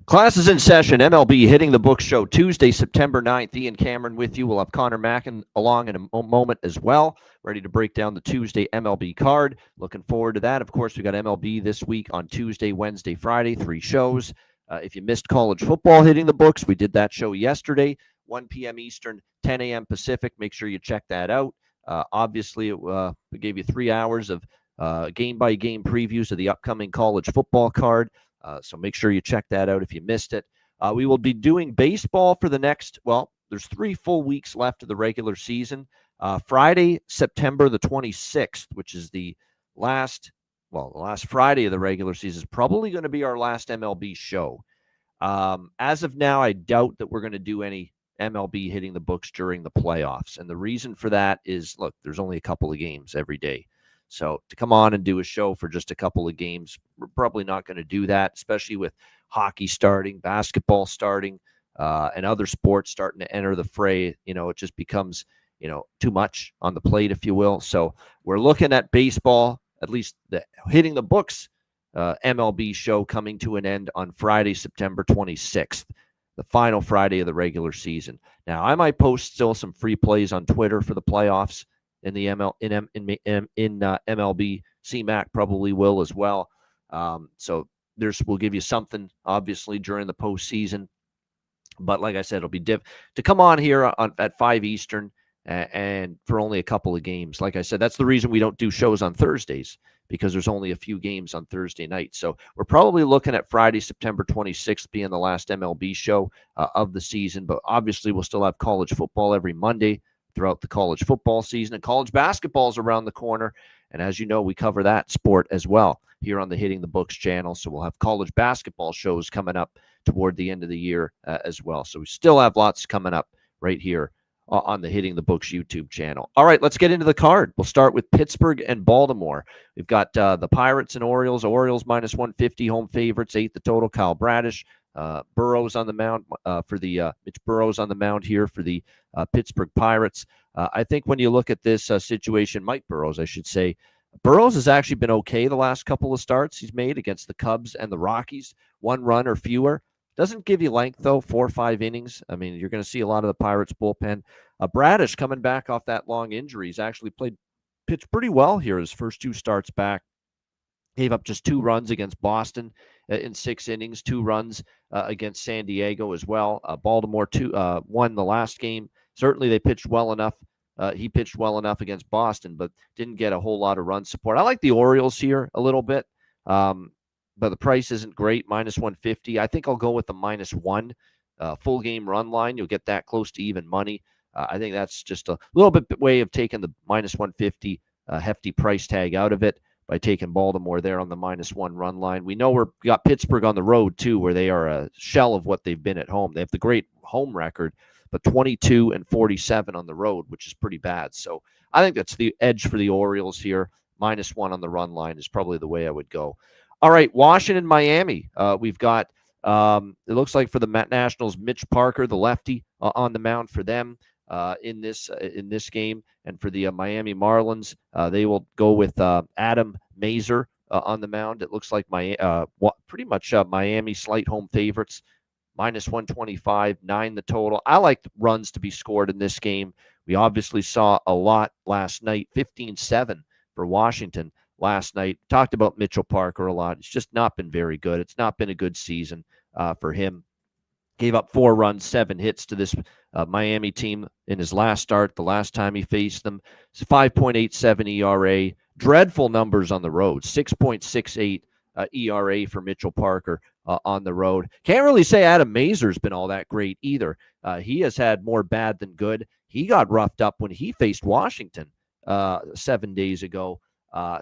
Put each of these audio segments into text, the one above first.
Class is in session. MLB Hitting the Books show Tuesday, September 9th. Ian Cameron with you. We'll have Connor Mackin along in a moment as well, ready to break down the Tuesday MLB card. Looking forward to that. Of course, we got MLB this week on Tuesday, Wednesday, Friday, 3 shows. If you missed college football Hitting the Books, we did that show yesterday, 1 p.m. Eastern, 10 a.m. Pacific. Make sure you check that out. Obviously, we gave you 3 hours of game-by-game previews of the upcoming college football card. So make sure you check that out if you missed it. We will be doing baseball for the next, there's 3 full weeks left of the regular season. Friday, September the 26th, which is the last Friday of the regular season, is probably going to be our last MLB show. As of now, I doubt that we're going to do any MLB Hitting the Books during the playoffs. And the reason for that is, look, there's only a couple of games every day. So to come on and do a show for just a couple of games, we're probably not going to do that, especially with hockey starting, basketball starting, and other sports starting to enter the fray. It just becomes, too much on the plate, if you will. So we're looking at baseball, at least the Hitting the Books MLB show coming to an end on Friday, September 26th, the final Friday of the regular season. Now, I might post still some free plays on Twitter for the playoffs. In the MLB, CMAC probably will as well. So we'll give you something, obviously, during the postseason. But like I said, it'll be to come on here at 5 Eastern and for only a couple of games. Like I said, that's the reason we don't do shows on Thursdays, because there's only a few games on Thursday night. So we're probably looking at Friday, September 26th being the last MLB show of the season. But obviously, we'll still have college football every Monday throughout the college football season, and college basketball is around the corner. And as you know, we cover that sport as well here on the Hitting the Books channel. So we'll have college basketball shows coming up toward the end of the year as well. So we still have lots coming up right here on the Hitting the Books YouTube channel. All right, let's get into the card. We'll start with Pittsburgh and Baltimore. We've got the Pirates and Orioles. Orioles minus 150, home favorites, 8 the total. Kyle Bradish. Burrows on the mound for the Mitch Burrows on the mound here for the Pittsburgh Pirates. I think when you look at this situation, Mike Burrows, I should say, Burrows has actually been okay the last couple of starts he's made against the Cubs and the Rockies. 1 run or fewer. Doesn't give you length, though, 4 or 5 innings. I mean, you're going to see a lot of the Pirates bullpen. Bradish, coming back off that long injury, he's actually pitched pretty well here his first 2 starts back. Gave up just 2 runs against Boston in 6 innings, 2 runs against San Diego as well. Baltimore won the last game. Certainly they pitched well enough. He pitched well enough against Boston, but didn't get a whole lot of run support. I like the Orioles here a little bit, but the price isn't great, minus 150. I think I'll go with the -1 full game run line. You'll get that close to even money. I think that's just a little bit way of taking the minus 150 hefty price tag out of it, by taking Baltimore there on the -1 run line. We know we got Pittsburgh on the road, too, where they are a shell of what they've been at home. They have the great home record, but 22-47 on the road, which is pretty bad. So I think that's the edge for the Orioles here. -1 on the run line is probably the way I would go. All right, Washington, Miami. We've got, it looks like for the Nationals, Mitch Parker, the lefty, on the mound for them. In this game, and for the Miami Marlins, they will go with Adam Mazur on the mound. It looks like pretty much Miami slight home favorites, -125, 9 the total. I like runs to be scored in this game. We obviously saw a lot last night, 15-7 for Washington last night. Talked about Mitchell Parker a lot. It's just not been very good. It's not been a good season for him. Gave up 4 runs, 7 hits to this Miami team in his last start, the last time he faced them. It's 5.87 ERA. Dreadful numbers on the road. 6.68 ERA for Mitchell Parker on the road. Can't really say Adam Mazur's been all that great either. He has had more bad than good. He got roughed up when he faced Washington 7 days ago.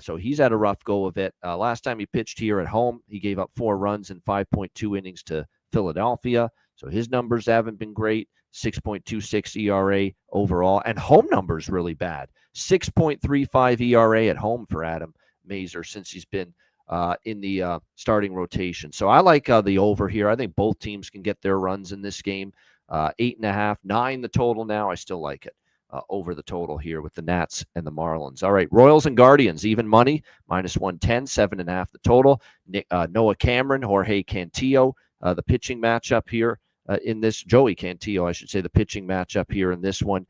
So he's had a rough go of it. Last time he pitched here at home, he gave up 4 runs in 5.2 innings to Philadelphia. So his numbers haven't been great. 6.26 ERA overall, and home numbers really bad. 6.35 ERA at home for Adam Mazur since he's been in the starting rotation. So I like the over here. I think both teams can get their runs in this game. 8.5, 9 the total now. I still like it over the total here with the Nats and the Marlins. All right, Royals and Guardians, even money, -110, 7.5 the total. Noah Cameron, Jorge Cantillo, the pitching matchup here in this. Joey Cantillo, I should say, the pitching matchup here in this one.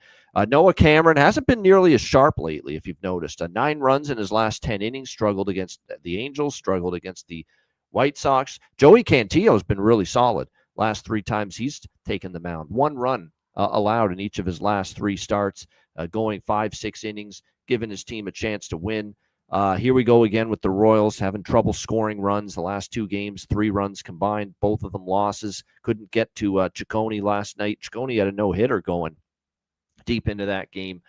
Noah Cameron hasn't been nearly as sharp lately, if you've noticed. 9 runs in his last 10 innings, struggled against the Angels, struggled against the White Sox. Joey Cantillo has been really solid. Last 3 times he's taken the mound. 1 run allowed in each of his last 3 starts, going 5-6 innings, giving his team a chance to win. Here we go again with the Royals having trouble scoring runs. The last 2 games, 3 runs combined, both of them losses. Couldn't get to Ciccone last night. Ciccone had a no-hitter going deep into that game.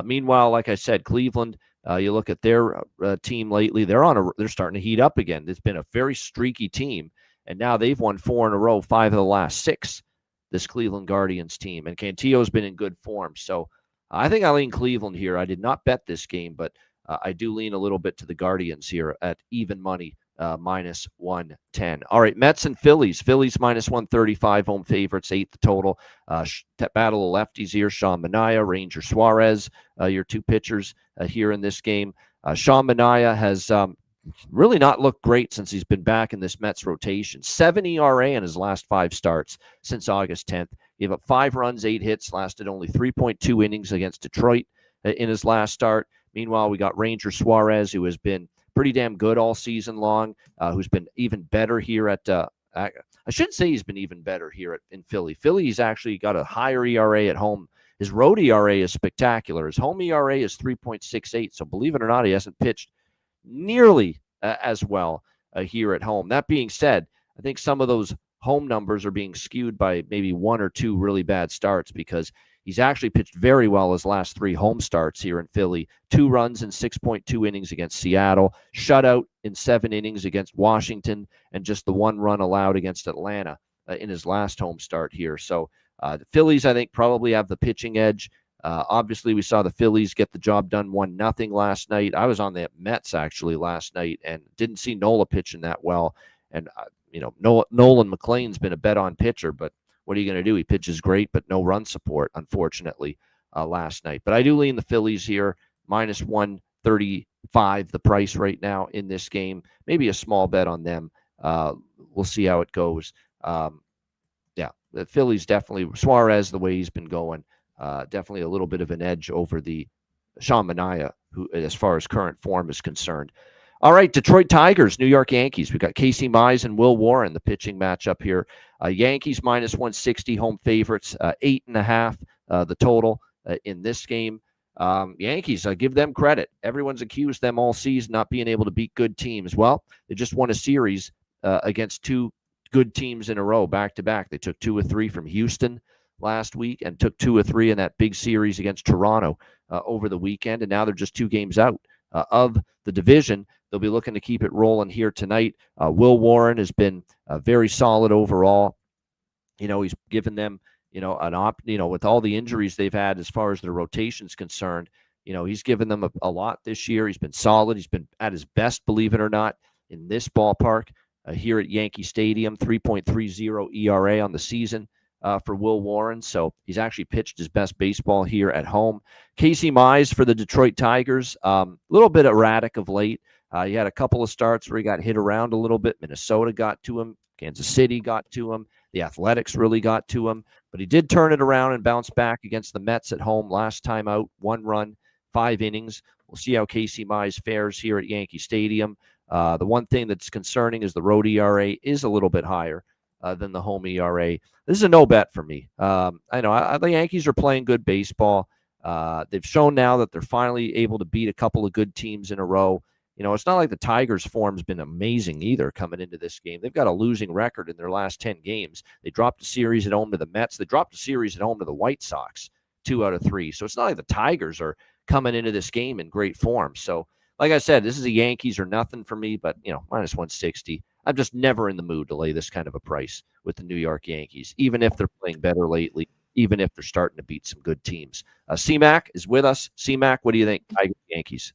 Meanwhile, like I said, Cleveland, you look at their team lately, they're starting to heat up again. It's been a very streaky team, and now they've won 4 in a row, 5 of the last 6, this Cleveland Guardians team. And Cantillo's been in good form. So I think I lean Cleveland here. I did not bet this game, but I do lean a little bit to the Guardians here at even money, -110. All right, Mets and Phillies. Phillies -135, home favorites, 8 the total. Battle of lefties here. Sean Manaea, Ranger Suarez, your 2 pitchers here in this game. Sean Manaea has really not looked great since he's been back in this Mets rotation. 7 ERA in his last 5 starts since August 10th. Gave up 5 runs, 8 hits, lasted only 3.2 innings against Detroit in his last start. Meanwhile, we got Ranger Suarez, who has been pretty damn good all season long, who's been even better here at I shouldn't say he's been even better here in Philly. Philly's actually got a higher ERA at home. His road ERA is spectacular. His home ERA is 3.68, so believe it or not, he hasn't pitched nearly as well here at home. That being said, I think some of those home numbers are being skewed by maybe 1 or 2 really bad starts, because he's actually pitched very well his last 3 home starts here in Philly. 2 runs in 6.2 innings against Seattle, shutout in 7 innings against Washington, and just the 1 run allowed against Atlanta in his last home start here. So the Phillies, I think, probably have the pitching edge. Obviously, we saw the Phillies get the job done 1-0 last night. I was on the Mets actually last night and didn't see Nola pitching that well. And, Nolan McLean's been a bet-on pitcher, but what are you going to do? He pitches great, but no run support, unfortunately, last night. But I do lean the Phillies here, -135 the price right now in this game. Maybe a small bet on them. We'll see how it goes. The Phillies definitely, Suarez, the way he's been going, definitely a little bit of an edge over the Sean Manaea, who, as far as current form is concerned. All right, Detroit Tigers, New York Yankees. We've got Casey Mize and Will Warren, the pitching matchup here. Yankees -160, home favorites, 8.5 the total in this game. Yankees, I give them credit. Everyone's accused them all season not being able to beat good teams. Well, they just won a series against 2 good teams in a row, back-to-back. They took 2 of 3 from Houston last week and took 2 of 3 in that big series against Toronto over the weekend, and now they're just 2 games out of the division. They'll be looking to keep it rolling here tonight. Will Warren has been very solid overall. He's given them, with all the injuries they've had as far as their rotation's concerned, he's given them a lot this year. He's been solid. He's been at his best, believe it or not, in this ballpark here at Yankee Stadium. 3.30 ERA on the season for Will Warren. So he's actually pitched his best baseball here at home. Casey Mize for the Detroit Tigers, a little bit erratic of late. He had a couple of starts where he got hit around a little bit. Minnesota got to him. Kansas City got to him. The Athletics really got to him. But he did turn it around and bounce back against the Mets at home last time out. 1 run, 5 innings. We'll see how Casey Mize fares here at Yankee Stadium. The one thing that's concerning is the road ERA is a little bit higher than the home ERA. This is a no bet for me. I know the Yankees are playing good baseball. They've shown now that they're finally able to beat a couple of good teams in a row. It's not like the Tigers' form's been amazing either coming into this game. They've got a losing record in their last 10 games. They dropped a series at home to the Mets. They dropped a series at home to the White Sox, 2 out of 3. So it's not like the Tigers are coming into this game in great form. So, like I said, this is a Yankees or nothing for me, but, -160. I'm just never in the mood to lay this kind of a price with the New York Yankees, even if they're playing better lately, even if they're starting to beat some good teams. C-Mac is with us. C-Mac, what do you think? Yankees.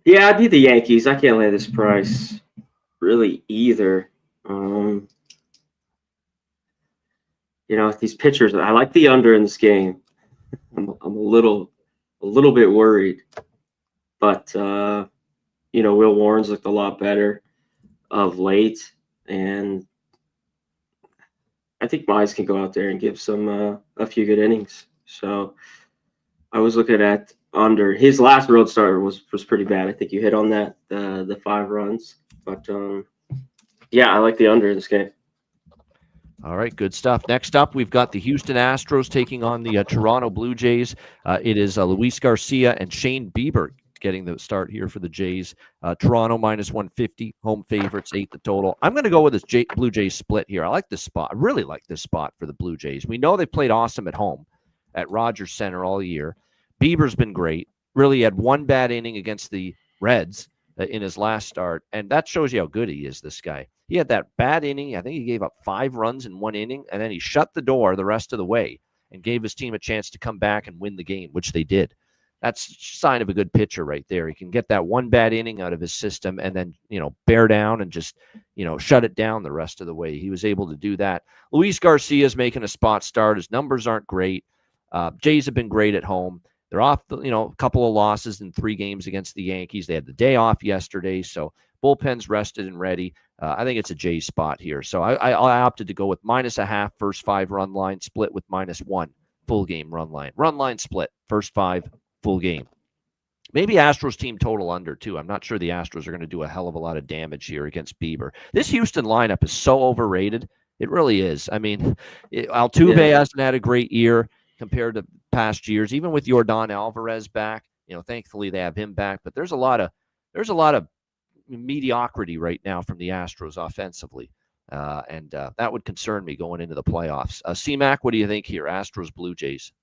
Yeah, I'd be the Yankees. I can't lay this price really either. These pitchers, I like the under in this game. I'm a little bit worried, but Will Warren's looked a lot better of late, and I think Mize can go out there and give some a few good innings. So I was looking at under. His last road start was pretty bad. I think you hit on that, the 5 runs, but yeah, I like the under in this game. All right, good stuff. Next up, we've got the Houston Astros taking on the Toronto Blue Jays. It is Luis Garcia and Shane Bieber getting the start here for the Jays. Toronto -150, home favorites, 8 the total. I'm going to go with this Blue Jays split here. I like this spot. I really like this spot for the Blue Jays. We know they played awesome at home at Rogers Center all year. Bieber's been great. Really had one bad inning against the Reds in his last start, and that shows you how good he is, this guy. He had that bad inning. I think he gave up 5 runs in 1 inning, and then he shut the door the rest of the way and gave his team a chance to come back and win the game, which they did. That's a sign of a good pitcher right there. He can get that one bad inning out of his system and then, bear down and just, shut it down the rest of the way. He was able to do that. Luis Garcia is making a spot start. His numbers aren't great. Jays have been great at home. They're off, a couple of losses in 3 games against the Yankees. They had the day off yesterday, so bullpen's rested and ready. I think it's a Jays spot here. So I opted to go with -0.5 first 5 run line, split with -1 full game run line. Run line split, first 5 full game. Maybe Astros team total under, too. I'm not sure the Astros are going to do a hell of a lot of damage here against Bieber. This Houston lineup is so overrated. It really is. I mean, Altuve hasn't had a great year compared to past years, even with Yordan Alvarez back. Thankfully they have him back, but there's a lot of mediocrity right now from the Astros offensively, and that would concern me going into the playoffs. C-Mac, what do you think here? Astros, Blue Jays.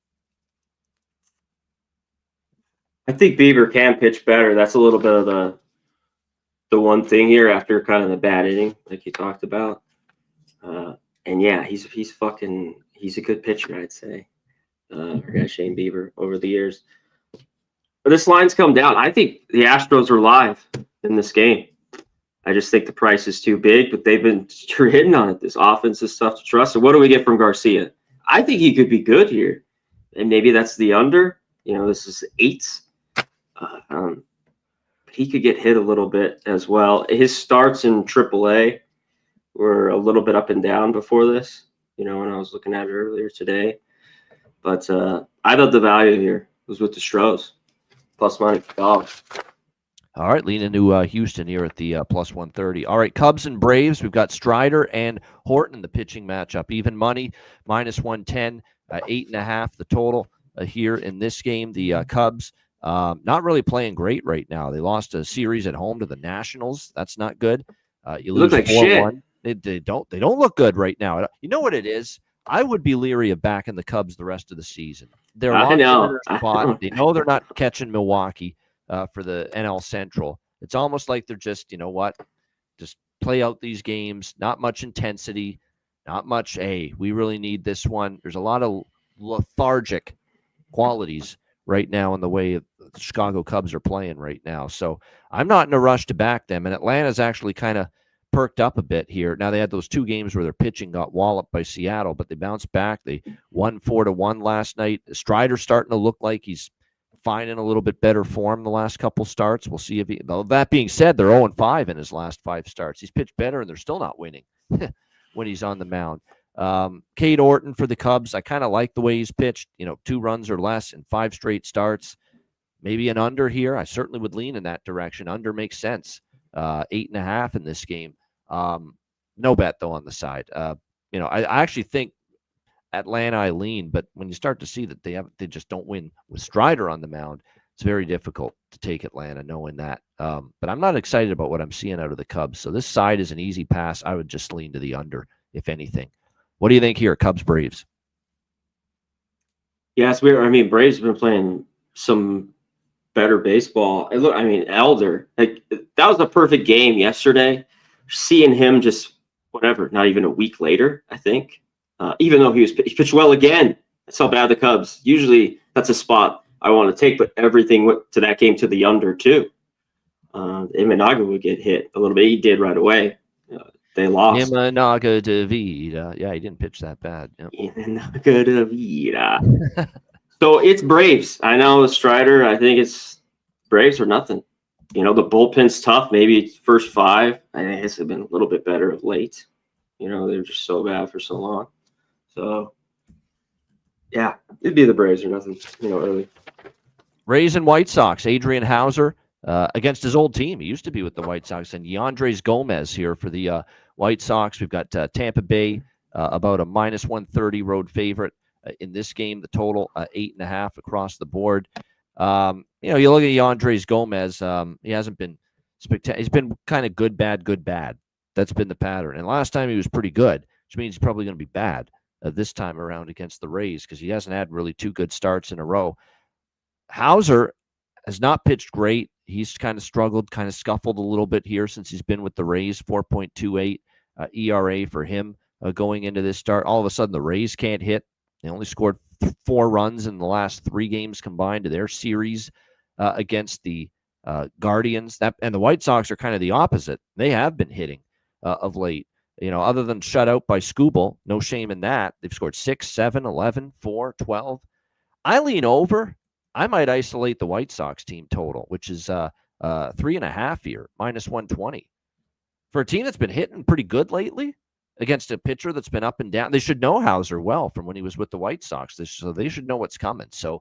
I think Bieber can pitch better. That's a little bit of the one thing here after kind of the bad inning, like you talked about. And yeah, he's a good pitcher, I'd say. Shane Bieber over the years. But this line's come down. I think the Astros are live in this game. I just think the price is too big, but they've been hitting on it. This offense is tough to trust. So what do we get from Garcia? I think he could be good here. And maybe that's the under. This is 8s. But he could get hit a little bit as well. His starts in AAA were a little bit up and down before this, when I was looking at it earlier today. But I thought the value here was with the Stros, +$1. All right, lean into Houston here at the +130. All right, Cubs and Braves. We've got Strider and Horton in the pitching matchup. Even money, -110, 8.5 the total here in this game. The Cubs not really playing great right now. They lost a series at home to the Nationals. That's not good. You lose 4-1. They don't look good right now. You know what it is? I would be leery of backing the Cubs the rest of the season. They're locked in their spot. They know they're not catching Milwaukee for the NL Central. It's almost like they're just, just play out these games. Not much intensity, not much. Hey, we really need this one. There's a lot of lethargic qualities right now in the way the Chicago Cubs are playing right now. So I'm not in a rush to back them. And Atlanta's actually kind of perked up a bit here. Now they had those 2 games where their pitching got walloped by Seattle, but they bounced back. They won 4-1 last night. Strider's starting to look like he's finding a little bit better form the last couple starts. We'll see if he, though that being said, they're 0-5 in his last 5 starts. He's pitched better and they're still not winning when he's on the mound. Cade Orton for the Cubs. I kind of like the way he's pitched, 2 runs or less in 5 straight starts. Maybe an under here. I certainly would lean in that direction. Under makes sense. 8.5 in this game. No bet though on the side. I actually think Atlanta I lean, but when you start to see that they just don't win with Strider on the mound, it's very difficult to take Atlanta knowing that. But I'm not excited about what I'm seeing out of the Cubs. So this side is an easy pass. I would just lean to the under, if anything. What do you think here, Cubs Braves? Yeah, it's weird. I mean, Braves have been playing some better baseball. I mean, Elder, like that was a perfect game yesterday. Seeing him just whatever, not even a week later, I think. Even though he pitched well again. That's how bad the Cubs. Usually that's a spot I want to take, but everything went to that game to the under too. Imanaga would get hit a little bit. He did right away. They lost. Imanaga Davida. Yeah, he didn't pitch that bad. Yep. Imanaga Davida. So it's Braves. I know Strider. I think it's Braves or nothing. The bullpen's tough. Maybe it's first 5. I think it's been a little bit better of late. They're just so bad for so long. So, yeah, it'd be the Braves or nothing, early. Rays and White Sox. Adrian Hauser against his old team. He used to be with the White Sox. And Yandres Gomez here for the White Sox. We've got Tampa Bay about a -130 road favorite in this game. The total 8.5 across the board. You look at Yandres Gomez. He hasn't been spectacular. He's been kind of good, bad, good, bad. That's been the pattern. And last time he was pretty good, which means he's probably going to be bad this time around against the Rays because he hasn't had really 2 good starts in a row. Hauser has not pitched great. He's kind of struggled, kind of scuffled a little bit here since he's been with the Rays. 4.28 ERA for him going into this start. All of a sudden, the Rays can't hit. They only scored 4 runs in the last 3 games combined to their series against the Guardians. And the White Sox are kind of the opposite. They have been hitting of late. Other than shut out by Skubal, no shame in that. They've scored 6, 7, 11, 4, 12. I lean over. I might isolate the White Sox team total, which is 3.5 here, -120. For a team that's been hitting pretty good lately against a pitcher that's been up and down. They should know Hauser well from when he was with the White Sox, so they should know what's coming. So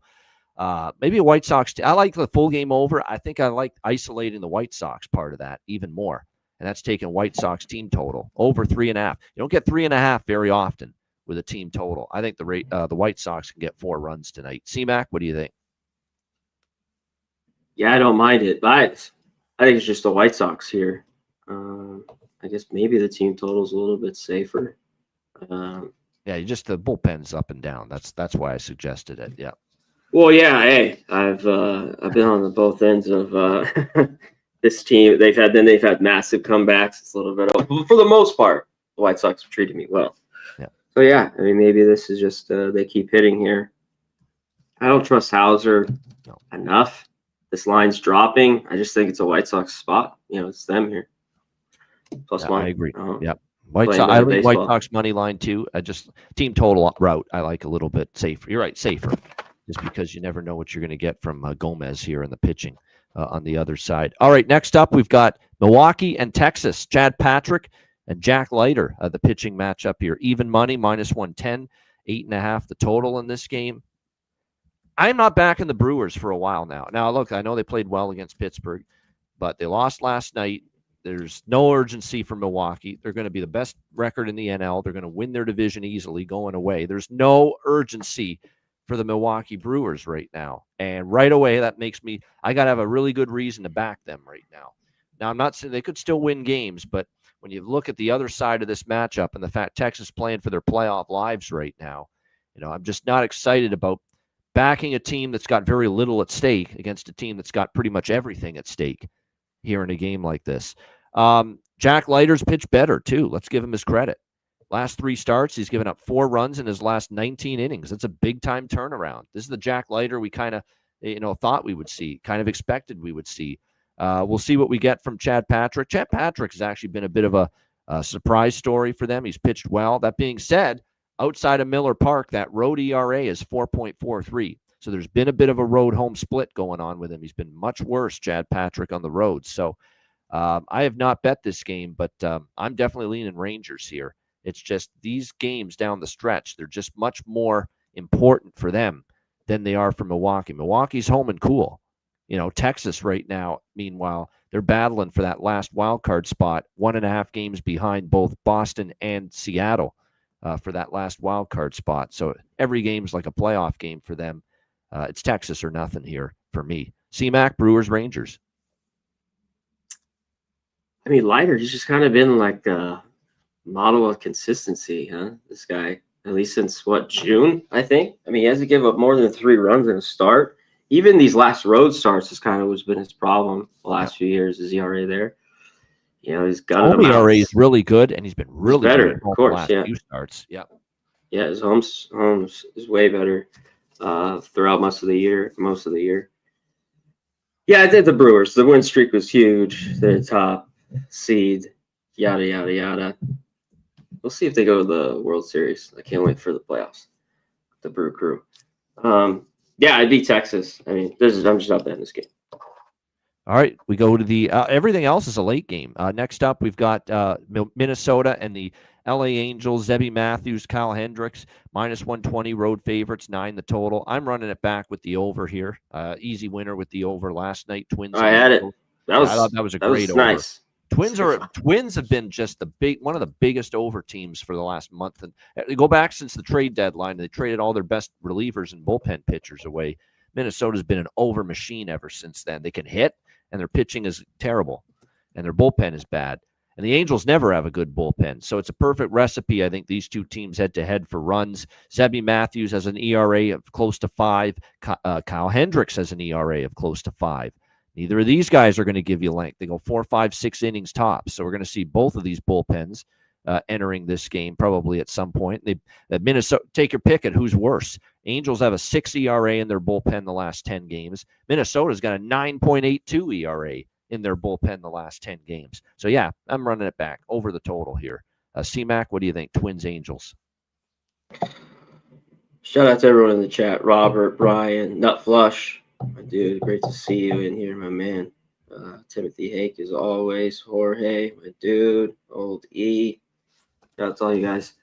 maybe a White Sox. I like the full game over. I think I like isolating the White Sox part of that even more, and that's taking White Sox team total over 3.5. You don't get 3.5 very often with a team total. I think the White Sox can get 4 runs tonight. C-Mac, what do you think? Yeah, I don't mind it, but I think it's just the White Sox here. I guess maybe the team total is a little bit safer. Yeah, the bullpen's up and down. That's why I suggested it. Yeah. Well, yeah. Hey, I've been on both ends of this team. They've had massive comebacks. It's a little bit for the most part, the White Sox have treated me well. Yeah. So yeah, I mean maybe this is just they keep hitting here. I don't trust Hauser enough. This line's dropping. I just think it's a White Sox spot. It's them here. Plus yeah, one. I agree. Uh-huh. Yep. I like White Sox money line too. Just team total route. I like a little bit safer. You're right, safer. Just because you never know what you're going to get from Gomez here in the pitching on the other side. All right, next up we've got Milwaukee and Texas. Chad Patrick and Jack Leiter, the pitching matchup here. Even money, -110, 8.5 the total in this game. I'm not backing the Brewers for a while now. Now, look, I know they played well against Pittsburgh, but they lost last night. There's no urgency for Milwaukee. They're going to be the best record in the NL. They're going to win their division easily going away. There's no urgency for the Milwaukee Brewers right now. And right away, that makes me – I got to have a really good reason to back them right now. Now, I'm not saying they could still win games, but when you look at the other side of this matchup and the fact Texas playing for their playoff lives right now, I'm just not excited about backing a team that's got very little at stake against a team that's got pretty much everything at stake here in a game like this. Jack Leiter's pitched better, too. Let's give him his credit. Last 3 starts, he's given up 4 runs in his last 19 innings. That's a big-time turnaround. This is the Jack Leiter we kind of, thought we would see, kind of expected we would see. We'll see what we get from Chad Patrick. Chad Patrick has actually been a bit of a surprise story for them. He's pitched well. That being said, outside of Miller Park, that road ERA is 4.43. So there's been a bit of a road home split going on with him. He's been much worse, Chad Patrick, on the road. So I have not bet this game, but I'm definitely leaning Rangers here. It's just these games down the stretch, they're just much more important for them than they are for Milwaukee. Milwaukee's home and cool. Texas right now, meanwhile, they're battling for that last wild card spot, 1.5 games behind both Boston and Seattle for that last wild card spot. So every game's like a playoff game for them. It's Texas or nothing here for me. C-Mac, Brewers, Rangers. I mean, Leiter, he's just kind of been like a model of consistency, huh? This guy, at least since June, I think. I mean, he hasn't given up more than 3 runs in a start. even these last road starts is kind of what's been his problem the last few years. His ERA there, he's gunning Home them out. ERA is really good, and he's been really better, good at home of course, the last yeah. few starts. Yeah. Yeah, his homes is way better throughout most of the year. Yeah, I did the Brewers. The win streak was huge. They're top seed. Yada yada yada. We'll see if they go to the World Series. I can't wait for the playoffs. The Brew Crew. Yeah, I beat Texas. I mean, I'm just not betting this game. All right, we go to the everything else is a late game. Next up, we've got Minnesota and the LA Angels. Zebby Matthews, Kyle Hendricks, -120 road favorites, 9 the total. I'm running it back with the over here. Easy winner with the over last night. Twins. I had it. I thought that was a great over. Nice. Twins have been just one of the biggest over teams for the last month, and they go back since the trade deadline. They traded all their best relievers and bullpen pitchers away. Minnesota's been an over machine ever since then. They can hit, and their pitching is terrible, and their bullpen is bad. And the Angels never have a good bullpen, so it's a perfect recipe. I think these two teams head-to-head for runs. Zebby Matthews has an ERA of close to 5. Kyle Hendricks has an ERA of close to 5. Neither of these guys are going to give you length. They go 4, 5, 6 innings tops. So we're going to see both of these bullpens entering this game probably at some point. Minnesota, take your pick at who's worse. Angels have a 6 ERA in their bullpen the last 10 games. Minnesota's got a 9.82 ERA in their bullpen the last 10 games. So, yeah, I'm running it back over the total here. C-Mac, what do you think? Twins, Angels. Shout out to everyone in the chat. Robert, Brian, Nut Flush. My dude, great to see you in here, my man. Timothy Hake, as always. Jorge, my dude. Old E. Shout out to all you guys.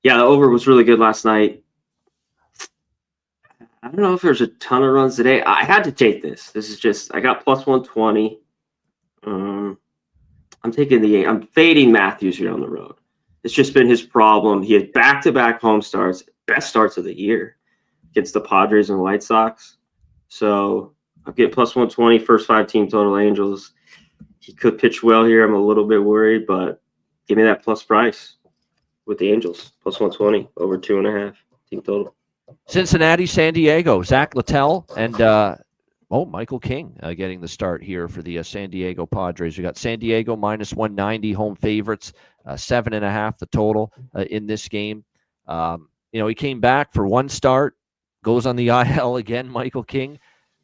Yeah, the over was really good last night. I don't know if there's a ton of runs today. I had to take this. This is just, I got +120. I'm fading Matthews here on the road. It's just been his problem. He had back-to-back home starts, best starts of the year against the Padres and White Sox. So I'll get +120, first 5 team total Angels. He could pitch well here. I'm a little bit worried, but give me that plus price with the Angels. +120, over 2.5 team total. Cincinnati, San Diego, Zach Littell, and Michael King getting the start here for the San Diego Padres. We got San Diego -190 home favorites, 7.5 the total in this game. He came back for one start, goes on the IL again, Michael King.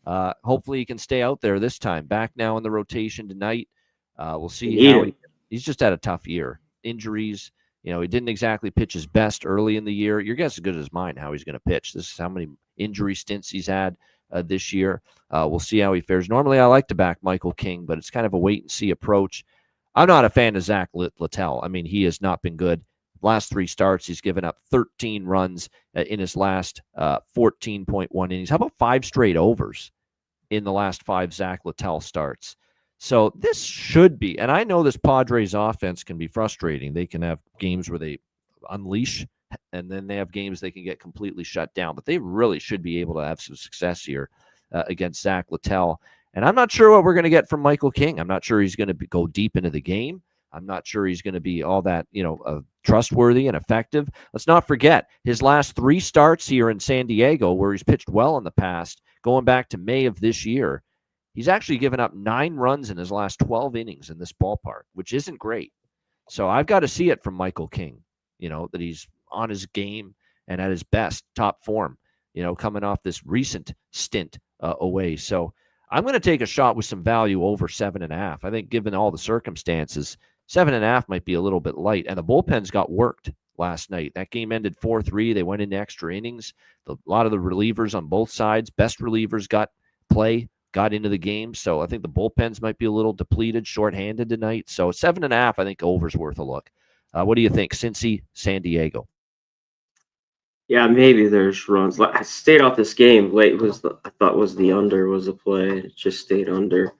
Hopefully he can stay out there this time. Back now in the rotation tonight. We'll see how he's just had a tough year. Injuries. He didn't exactly pitch his best early in the year. Your guess is as good as mine how he's going to pitch. This is how many injury stints he's had this year. We'll see how he fares. Normally, I like to back Michael King, but it's kind of a wait-and-see approach. I'm not a fan of Zach Littell. I mean, he has not been good. Last 3 starts, he's given up 13 runs in his last 14.1 innings. How about 5 straight overs in the last 5 Zach Littell starts? So this should be, and I know this Padres offense can be frustrating. They can have games where they unleash, and then they have games they can get completely shut down. But they really should be able to have some success here against Zach Littell. And I'm not sure what we're going to get from Michael King. I'm not sure he's going to go deep into the game. I'm not sure he's going to be all that, trustworthy and effective. Let's not forget his last 3 starts here in San Diego, where he's pitched well in the past, going back to May of this year. He's actually given up 9 runs in his last 12 innings in this ballpark, which isn't great. So I've got to see it from Michael King, that he's on his game and at his best, top form, coming off this recent stint away. So I'm going to take a shot with some value over 7.5. I think given all the circumstances, 7.5 might be a little bit light. And the bullpens got worked last night. That game ended 4-3. They went into extra innings. A lot of the relievers on both sides, best relievers got into the game. So I think the bullpens might be a little depleted, shorthanded tonight. So 7.5, I think over's worth a look. What do you think? Cincy, San Diego. Yeah, maybe there's runs. I stayed off this game late. I thought was the under was a play. It just stayed under.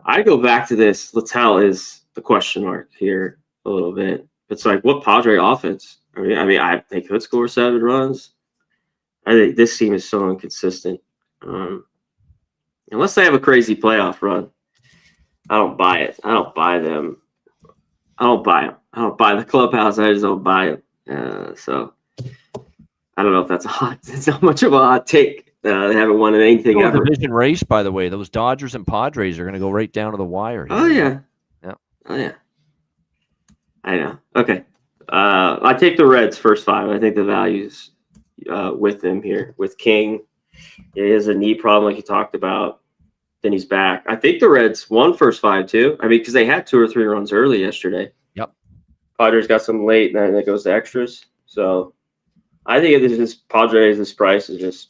I go back to this. Littell is the question mark here a little bit. It's like, what Padre offense? I mean, they could score 7 runs. I think this team is so inconsistent. Unless they have a crazy playoff run, I don't buy it. I don't buy them. I don't buy them. I don't buy the clubhouse. I just don't buy it. So I don't know if that's it's not much of a hot take. They haven't won anything Still a ever. division race, by the way. Those Dodgers and Padres are going to go right down to the wire here. Oh yeah. Yeah. Oh yeah. I know. Okay. I take the Reds first 5. I think the value's with them here. With King, he has a knee problem like you talked about. Then he's back. I think the Reds won first 5 too. I mean, because they had 2 or 3 runs early yesterday. Yep. Padres got some late, and then it goes to extras. So I think this is Padres. This price is just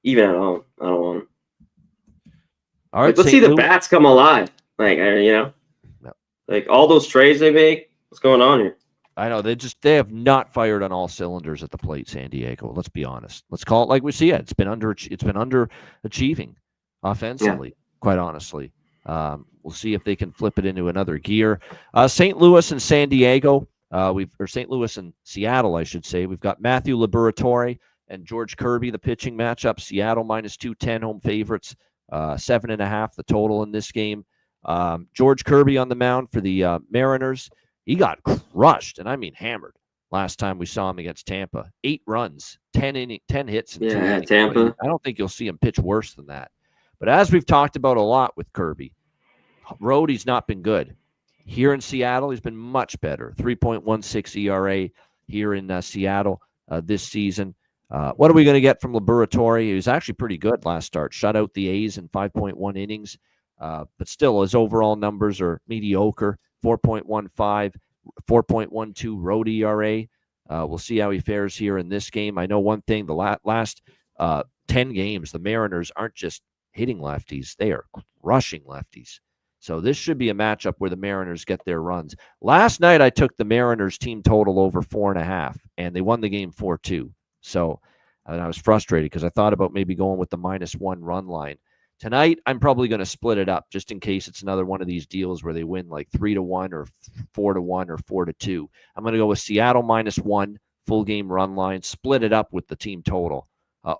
even at home. I don't want them. All right. Like, let's see the bats come alive. Like, like all those trades they make. What's going on here? I know they have not fired on all cylinders at the plate, San Diego. Let's be honest. Let's call it like we see it. It's been underachieving offensively, quite honestly. We'll see if they can flip it into another gear. St. Louis and San Diego, St. Louis and Seattle, I should say. We've got Matthew Liberatore and George Kirby, the pitching matchup. Seattle -210 home favorites, 7.5 the total in this game. George Kirby on the mound for the Mariners. He got crushed, and I mean hammered, last time we saw him against Tampa. 8 runs, 10 hits in 2 innings. Tampa. I don't think you'll see him pitch worse than that. But as we've talked about a lot with Kirby, road, he's not been good. Here in Seattle, he's been much better. 3.16 ERA here in Seattle this season. What are we going to get from Liberatore? He was actually pretty good last start. Shut out the A's in 5.1 innings. But still, his overall numbers are mediocre. 4.15, 4.12 road ERA. We'll see how he fares here in this game. I know one thing, the last 10 games, the Mariners aren't just hitting lefties. They are crushing lefties. So this should be a matchup where the Mariners get their runs. Last night, I took the Mariners team total over 4.5, and they won the game 4-2. So and I was frustrated because I thought about maybe going with the -1 run line. Tonight, I'm probably going to split it up just in case it's another one of these deals where they win like 3-1 or 4-1 or 4-2. I'm going to go with Seattle -1 full game run line, split it up with the team total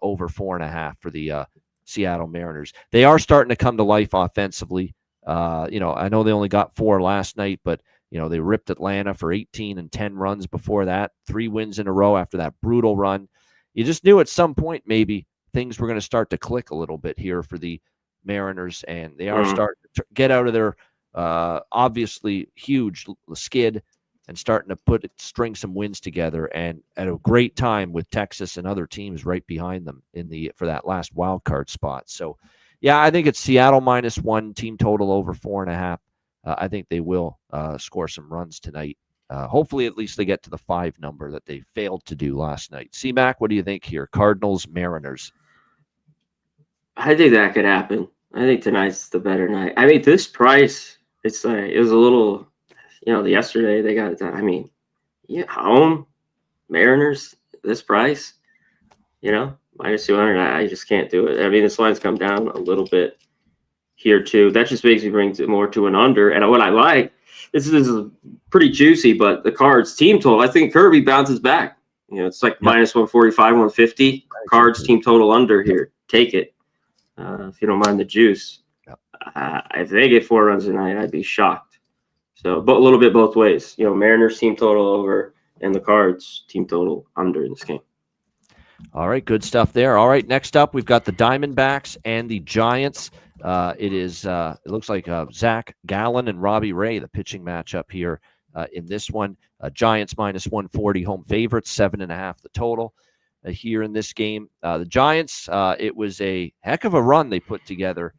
over 4.5 for the Seattle Mariners. They are starting to come to life offensively. I know they only got 4 last night, but they ripped Atlanta for 18 and 10 runs before that. 3 wins in a row after that brutal run. You just knew at some point maybe things were going to start to click a little bit here for the Mariners, and they are starting to get out of their obviously huge skid and starting to string some wins together, and at a great time with Texas and other teams right behind them for that last wild card spot. So, yeah, I think it's Seattle -1, team total over 4.5. I think they will score some runs tonight. Hopefully, at least they get to the 5 number that they failed to do last night. C-Mac, what do you think here? Cardinals, Mariners. I think that could happen. I think tonight's the better night. I mean, this price, it's like it was a little, yesterday they got it done. I mean, home Mariners, this price, -200. I just can't do it. I mean, this line's come down a little bit here too. That just makes me bring more to an under. And what I like, this is pretty juicy, but the Cards team total, I think Kirby bounces back. It's like -145, 150. Cards team total under here. Take it. If you don't mind the juice. If they get 4 runs tonight, I'd be shocked. So, but a little bit both ways. Mariners team total over and the Cards team total under in this game. All right, good stuff there. All right, next up, we've got the Diamondbacks and the Giants. It looks like Zach Gallen and Robbie Ray, the pitching matchup here in this one. Giants -140 home favorites, 7.5 the total. Here in this game. The Giants, it was a heck of a run they put together,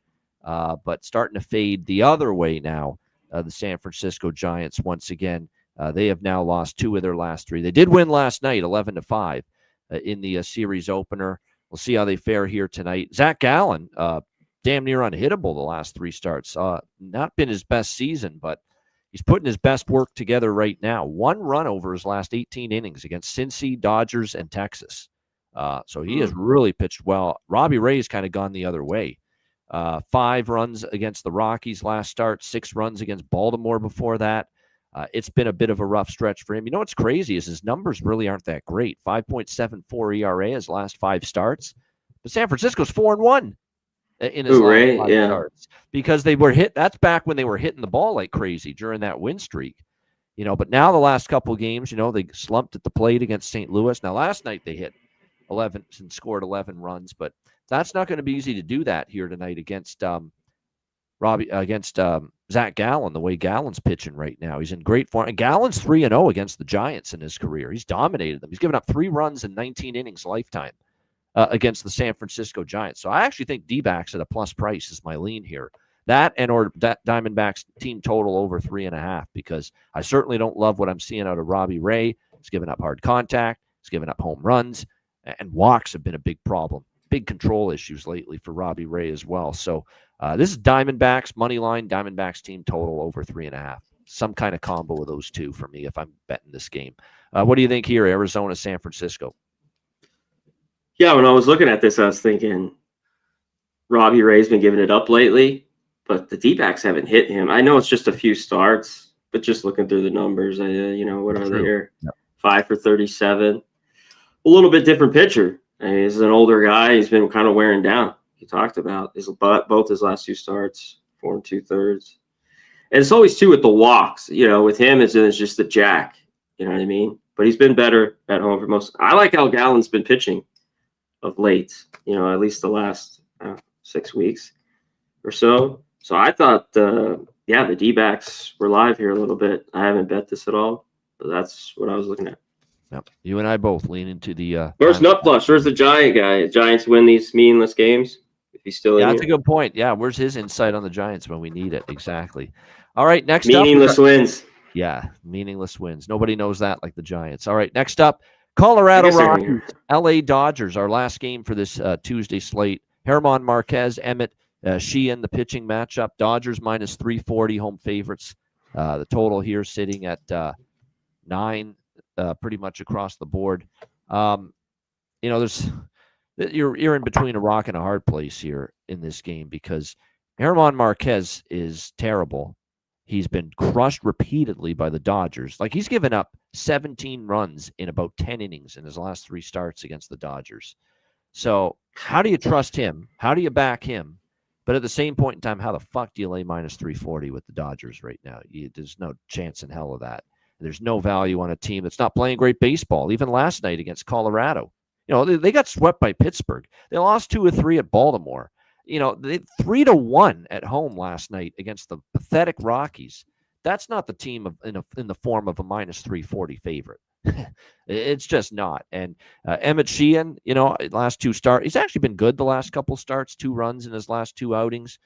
but starting to fade the other way now. The San Francisco Giants, once again, they have now lost 2 of their last 3. They did win last night, 11-5 in the series opener. We'll see how they fare here tonight. Zach Gallen, damn near unhittable the last 3 starts. Not been his best season, but he's putting his best work together right now. 1 run over his last 18 innings against Cincy, Dodgers, and Texas. So he has really pitched well. Robbie Ray's kind of gone the other way. 5 runs against the Rockies last start, 6 runs against Baltimore before that. It's been a bit of a rough stretch for him. What's crazy is his numbers really aren't that great. 5.74 ERA his last 5 starts. But San Francisco's 4-1 in his last 5 starts because they were hit. That's back when they were hitting the ball like crazy during that win streak. But now the last couple of games, they slumped at the plate against St. Louis. Now last night they hit 11 and scored 11 runs, but That's not going to be easy to do that here tonight against Zach Gallen, the way Gallen's pitching right now. He's in great form. And Gallen's 3-0 against the Giants in his career. He's dominated them. He's given up 3 runs in 19 innings lifetime against the San Francisco Giants. So I actually think D-backs at a plus price is my lean here. That and or Diamondbacks team total over 3.5, because I certainly don't love what I'm seeing out of Robbie Ray. He's given up hard contact. He's given up home runs. And walks have been a big problem. Big control issues lately for Robbie Ray as well. So this is Diamondbacks money line, Diamondbacks team total over 3.5. Some kind of combo of those two for me if I'm betting this game. What do you think here, Arizona, San Francisco? Yeah, when I was looking at this, I was thinking Robbie Ray's been giving it up lately, but the D-backs haven't hit him. I know it's just a few starts, but just looking through the numbers, what are they here? Yep. 5 for 37. A little bit different pitcher. I mean, he's an older guy. He's been kind of wearing down. He talked about both his last 2 starts, 4 2/3. And it's always too with the walks. With him, it's just the jack. You know what I mean? But he's been better at home for most. I like how Gallen's been pitching of late. At least the last 6 weeks or so. So I thought, the D-backs were live here a little bit. I haven't bet this at all, but that's what I was looking at. Yep. You and I both lean into the. Where's Nutflush? Where's the Giant guy? Giants win these meaningless games. If he's still in. That's a good point. Yeah, where's his insight on the Giants when we need it? Exactly. All right, next meaningless wins. Yeah, meaningless wins. Nobody knows that like the Giants. All right, next up, Colorado Rockies, LA Dodgers. Our last game for this Tuesday slate. German Marquez, Emmett Sheehan, the pitching matchup. Dodgers minus 340, home favorites. The total here sitting at 9. Pretty much across the board. You're in between a rock and a hard place here in this game, because German Marquez is terrible. He's been crushed repeatedly by the Dodgers. Like, he's given up 17 runs in about 10 innings in his last 3 starts against the Dodgers. So how do you trust him? How do you back him? But at the same point in time, how the fuck do you lay minus 340 with the Dodgers right now? There's no chance in hell of that. There's no value on a team that's not playing great baseball. Even last night against Colorado, they got swept by Pittsburgh. They lost 2 or 3 at Baltimore. They 3-1 at home last night against the pathetic Rockies. That's not the team in the form of a minus 340 favorite. It's just not. And Emmett Sheehan, last 2 starts, he's actually been good the last couple starts, 2 runs in his last 2 outings,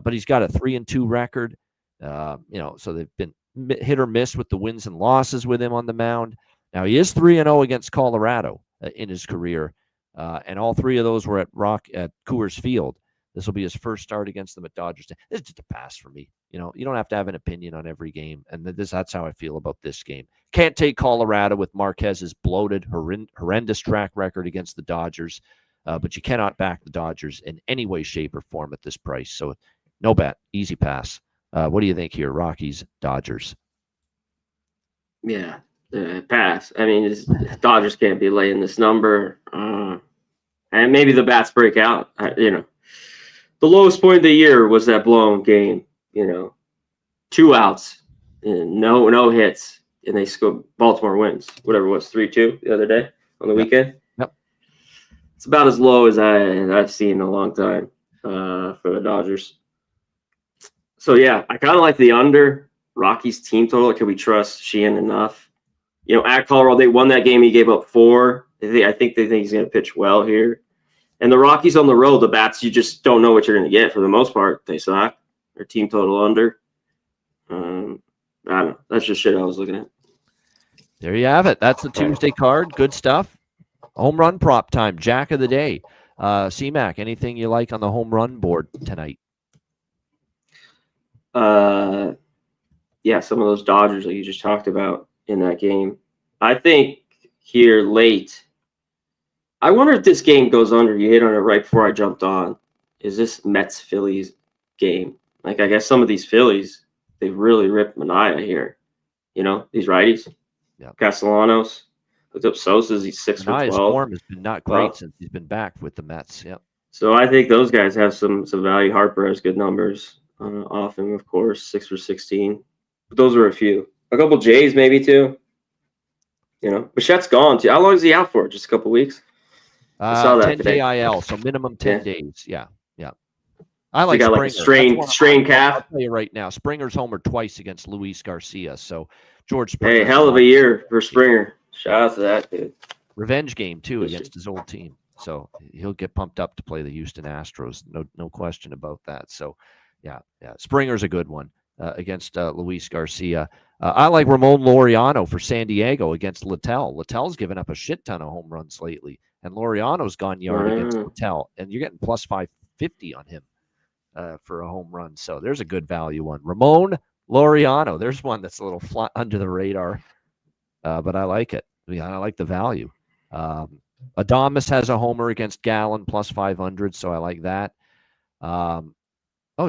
but he's got a 3-2 record. So they've been hit or miss with the wins and losses with him on the mound. Now, he is 3-0 against Colorado in his career, and all 3 of those were at Coors Field. This will be his first start against them at Dodgers. This is just a pass for me. You don't have to have an opinion on every game, and that's how I feel about this game. Can't take Colorado with Marquez's bloated, horrendous track record against the Dodgers, but you cannot back the Dodgers in any way, shape, or form at this price. So no bet, easy pass. What do you think here, Rockies, Dodgers? Yeah, pass. I mean, Dodgers can't be laying this number. And maybe the bats break out. The lowest point of the year was that blown game. 2 outs, and no hits, and they scored. Baltimore wins, whatever it was, 3-2 the other day on the weekend. Yep. It's about as low as I've seen in a long time for the Dodgers. So, yeah, I kind of like the under. Rockies team total. Can we trust Sheehan enough? At Colorado, they won that game. He gave up 4. I think they think he's going to pitch well here. And the Rockies on the road, the bats, you just don't know what you're going to get for the most part. They suck. Their team total under. I don't know. That's just shit I was looking at. There you have it. That's the Tuesday card. Good stuff. Home run prop time. Jack of the day. C-Mac, anything you like on the home run board tonight? Yeah, some of those Dodgers that you just talked about in that game. I think here late, I wonder if this game goes under. You hit on it right before I jumped on. Is this Mets-Phillies game? I guess some of these Phillies, they really ripped Manaea here. These righties. Yeah. Castellanos. Looked up Sosa's. He's 6 for 12. His form has been not great since he's been back with the Mets. Yep. So I think those guys have some value. Harper has good numbers off him, of course, 6 for 16. But those are a few. A couple Jays maybe too. Bichette's gone too. How long is he out for? Just a couple weeks? I saw that 10 today. day IL, so minimum 10 Yeah. days. Yeah. I So like you got Springer. like a That's strained one I'll calf. tell you right now. Springer's homered twice against Luis Garcia. So George Hey, Springer. hell of a year for Springer. Shout out to that dude. Revenge game too This against his old team. So he'll get pumped up to play the Houston Astros. No question about that. So yeah. Springer's a good one against Luis Garcia. I like Ramon Laureano for San Diego against Littell. Littell's given up a shit ton of home runs lately, and Laureano's gone yard against Littell, and you're getting plus 550 on him for a home run. So there's a good value one. Ramon Laureano. There's one that's a little flat under the radar, but I like it. I like the value. Adames has a homer against Gallen plus 500, so I like that.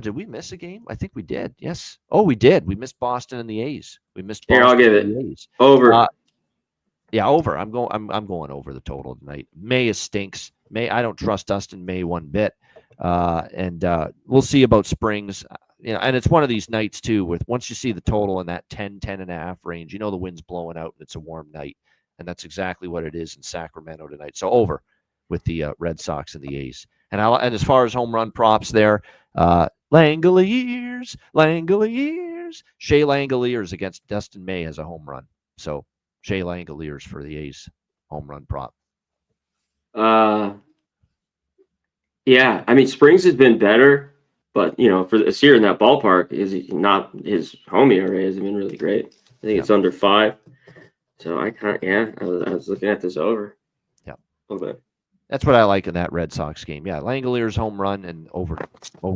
Did we miss a game? I think we did. Yes. Oh, we did. We missed Boston and the A's. We missed Boston. Here, I'll give and the it A's. over. Yeah, over. I'm going over the total tonight. May is stinks. I don't trust Dustin May one bit. And we'll see about Springs. And it's one of these nights too, with once you see the total in that 10.5 range, the wind's blowing out and it's a warm night. And that's exactly what it is in Sacramento tonight. So over with the Red Sox and the A's. And as far as home run props there, Langoliers. Shea Langoliers against Dustin May as a home run. So Shea Langoliers for the A's home run prop. Yeah, I mean Springs has been better, but for this year in that ballpark, is he not his home ERA hasn't been really great. I think it's under 5. So I was looking at this over. Yeah. A little bit. That's what I like in that Red Sox game. Yeah, Langoliers home run and over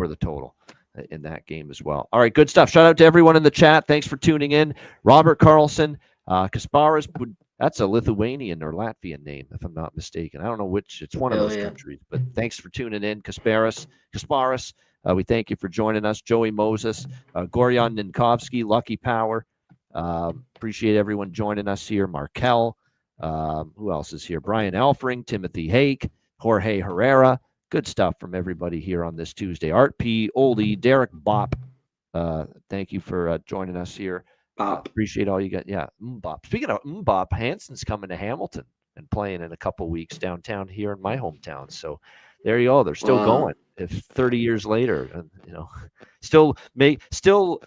the total in that game as well. All right, good stuff. Shout out to everyone in the chat. Thanks for tuning in. Robert Carlson, Kasparas, that's a Lithuanian or Latvian name, if I'm not mistaken. I don't know which. It's one of those countries. But thanks for tuning in, Kasparas. We thank you for joining us. Joey Moses, Goryan Ninkovsky, Lucky Power. Appreciate everyone joining us here. Markel. Who else is here? Brian Elfring, Timothy Hake, Jorge Herrera. Good stuff from everybody here on this Tuesday. Art P. Oldie, Derek Bop. Thank you for joining us here. Appreciate all you got. Yeah, Mbop. Speaking of Mbop, Hanson's coming to Hamilton and playing in a couple weeks downtown here in my hometown. So there you go. They're still going. If 30 years later, and still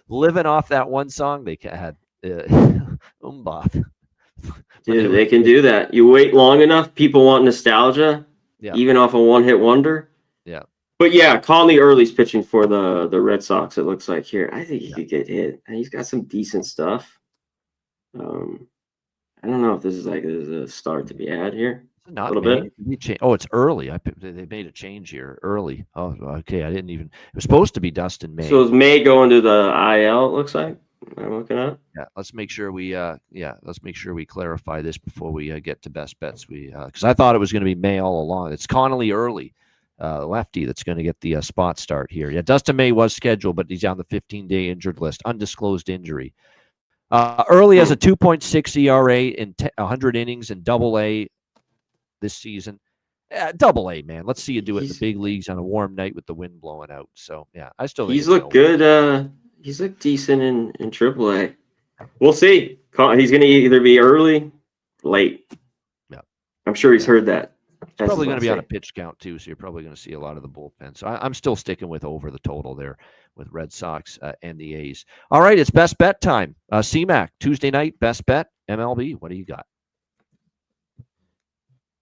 living off that one song they had, Mbop. Dude, they can do that. You wait long enough, people want nostalgia, even off a one-hit wonder. Yeah. But yeah, Conley Early's pitching for the Red Sox, it looks like here. I think he could get hit. And he's got some decent stuff. I don't know if this is a start to be had here. Not a little bit. Oh, it's early. They made a change here early. Oh, okay. I didn't even. It was supposed to be Dustin May. So is May going to the IL? It looks like. I'm looking at. Yeah. Let's make sure we clarify this before we get to best bets. Because I thought it was going to be May all along. It's Connolly Early, lefty, that's going to get the spot start here. Yeah, Dustin May was scheduled, but he's on the 15-day injured list, undisclosed injury. Early has a 2.6 ERA in 100 innings in Double-A this season. Double-A, man. Let's see you do it in the big leagues on a warm night with the wind blowing out. So yeah, I still think he's looked good. He's looked decent in Triple-A. We'll see. He's going to either be early, late. Yeah, I'm sure he's heard that. He's probably going to be on a pitch count too, so you're probably going to see a lot of the bullpen. So I'm still sticking with over the total there with Red Sox and the A's. All right, it's best bet time. CMAC Tuesday night, best bet MLB. What do you got?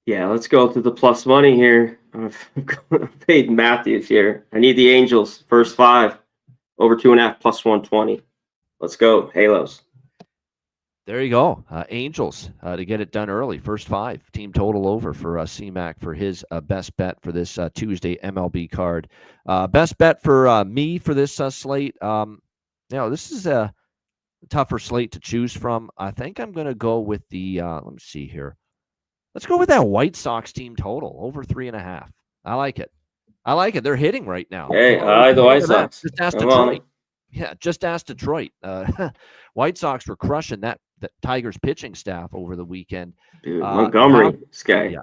Yeah, let's go to the plus money here. I've paid Matthews here. I need the Angels first 5 over 2.5 plus 120. Let's go Halos. There you go. Angels to get it done early. First 5. Team total over for CMAC for his best bet for this Tuesday MLB card. Best bet for me for this slate. This is a tougher slate to choose from. I think I'm going to go with the, let me see here. Let's go with that White Sox team total over 3.5. I like it. They're hitting right now. Hey, the White Sox. Just ask Detroit. Yeah, just ask Detroit. White Sox were crushing that Tigers pitching staff over the weekend. Dude, Montgomery, this guy. Yeah,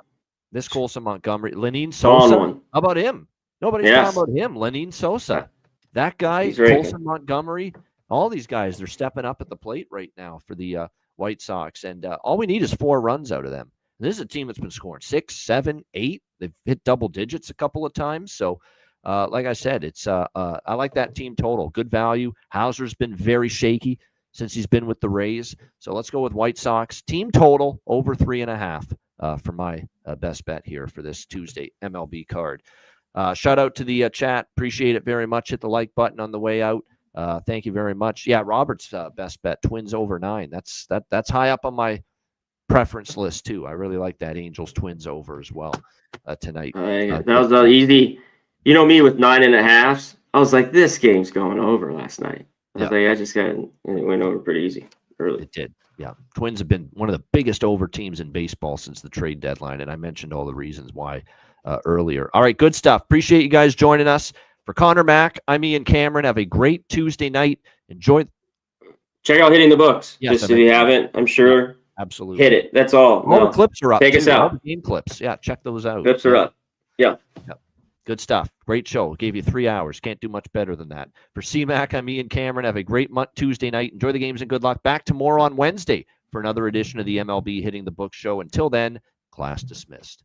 this Colson Montgomery. Lenine Sosa. How about him? Nobody's talking about him. Lenine Sosa. That guy, Colson Montgomery, all these guys, they're stepping up at the plate right now for the White Sox. And all we need is 4 runs out of them. This is a team that's been scoring 6, 7, 8. They've hit double digits a couple of times. So, like I said, it's I like that team total. Good value. Hauser's been very shaky since he's been with the Rays. So let's go with White Sox. Team total over 3.5 for my best bet here for this Tuesday MLB card. Shout out to the chat. Appreciate it very much. Hit the like button on the way out. Thank you very much. Yeah, Robert's best bet, Twins over 9. That's high up on my preference list too. I really like that Angels Twins over as well tonight. That was easy. You know me with 9.5s. I was like, this game's going over last night. I just got it went over pretty easy early. It did. Yeah. Twins have been one of the biggest over teams in baseball since the trade deadline, and I mentioned all the reasons why earlier. All right, good stuff. Appreciate you guys joining us. For Connor Mack, I'm Ian Cameron. Have a great Tuesday night. Enjoy. Check out Hitting the Books. Yes, just if you haven't, I'm sure. Yeah, absolutely. Hit it. That's all. All the clips are up. Take us out. All the game clips. Yeah, check those out. Clips are up. Yeah. Good stuff. Great show. Gave you 3 hours. Can't do much better than that. For CMAC, I'm Ian Cameron. Have a great Tuesday night. Enjoy the games and good luck. Back tomorrow on Wednesday for another edition of the MLB Hitting the Book show. Until then, class dismissed.